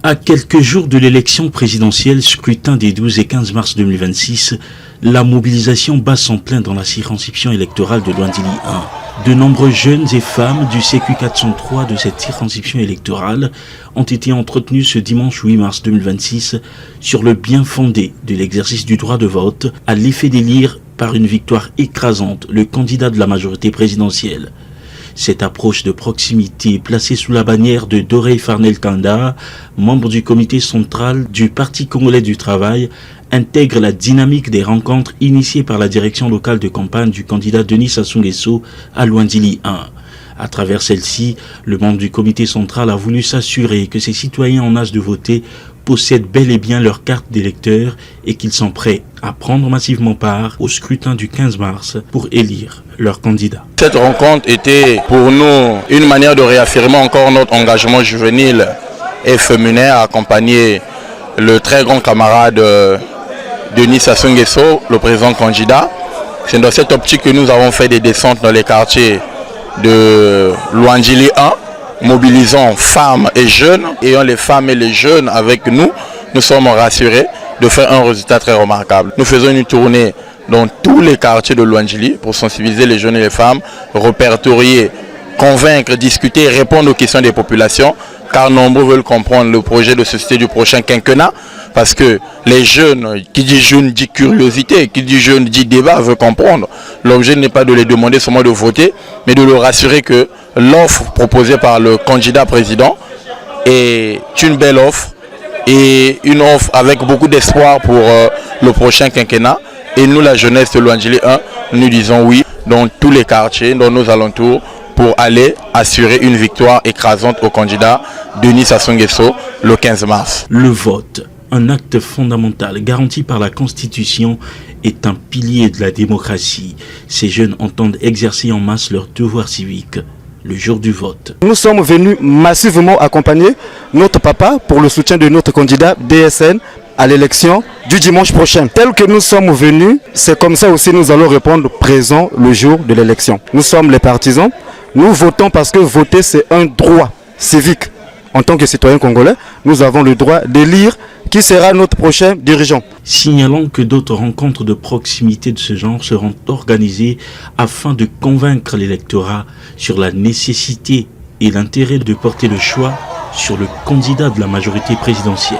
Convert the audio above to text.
À quelques jours de l'élection présidentielle, scrutin des 12 et 15 mars 2026, la mobilisation bat son plein dans la circonscription électorale de Loindili 1. De nombreux jeunes et femmes du CQ 403 de cette circonscription électorale ont été entretenus ce dimanche 8 mars 2026 sur le bien fondé de l'exercice du droit de vote à l'effet d'élire par une victoire écrasante le candidat de la majorité présidentielle. Cette approche de proximité placée sous la bannière de Doré Farnel Kanda, membre du comité central du Parti congolais du travail, intègre la dynamique des rencontres initiées par la direction locale de campagne du candidat Denis Sassou Nguesso à Loindili 1. À travers celle-ci, le membre du comité central a voulu s'assurer que ces citoyens en âge de voter possèdent bel et bien leur carte d'électeur et qu'ils sont prêts à prendre massivement part au scrutin du 15 mars pour élire leur candidat. Cette rencontre était pour nous une manière de réaffirmer encore notre engagement juvénile et féminin à accompagner le très grand camarade Denis Sassou Nguesso, le président candidat. C'est dans cette optique que nous avons fait des descentes dans les quartiers de Loindili 1, mobilisant femmes et jeunes, ayant les femmes et les jeunes avec nous, nous sommes rassurés de faire un résultat très remarquable. Nous faisons une tournée dans tous les quartiers de Loindili pour sensibiliser les jeunes et les femmes, répertorier, convaincre, discuter, répondre aux questions des populations, car nombreux veulent comprendre le projet de société du prochain quinquennat, parce que les jeunes, qui dit jeune dit curiosité, qui dit jeune dit débat, veut comprendre. L'objet n'est pas de les demander seulement de voter, mais de leur rassurer que l'offre proposée par le candidat président est une belle offre et une offre avec beaucoup d'espoir pour le prochain quinquennat. Et nous, la jeunesse de Loindili 1, nous disons oui dans tous les quartiers, dans nos alentours, pour aller assurer une victoire écrasante au candidat Denis Sassou Nguesso le 15 mars. Le vote, un acte fondamental garanti par la Constitution, est un pilier de la démocratie. Ces jeunes entendent exercer en masse leur devoir civique le jour du vote. Nous sommes venus massivement accompagner notre papa pour le soutien de notre candidat DSN à l'élection du dimanche prochain. Tel que nous sommes venus, c'est comme ça aussi nous allons répondre présent le jour de l'élection. Nous sommes les partisans, nous votons parce que voter c'est un droit civique. En tant que citoyens congolais, nous avons le droit d'élire qui sera notre prochain dirigeant. Signalons que d'autres rencontres de proximité de ce genre seront organisées afin de convaincre l'électorat sur la nécessité et l'intérêt de porter le choix sur le candidat de la majorité présidentielle.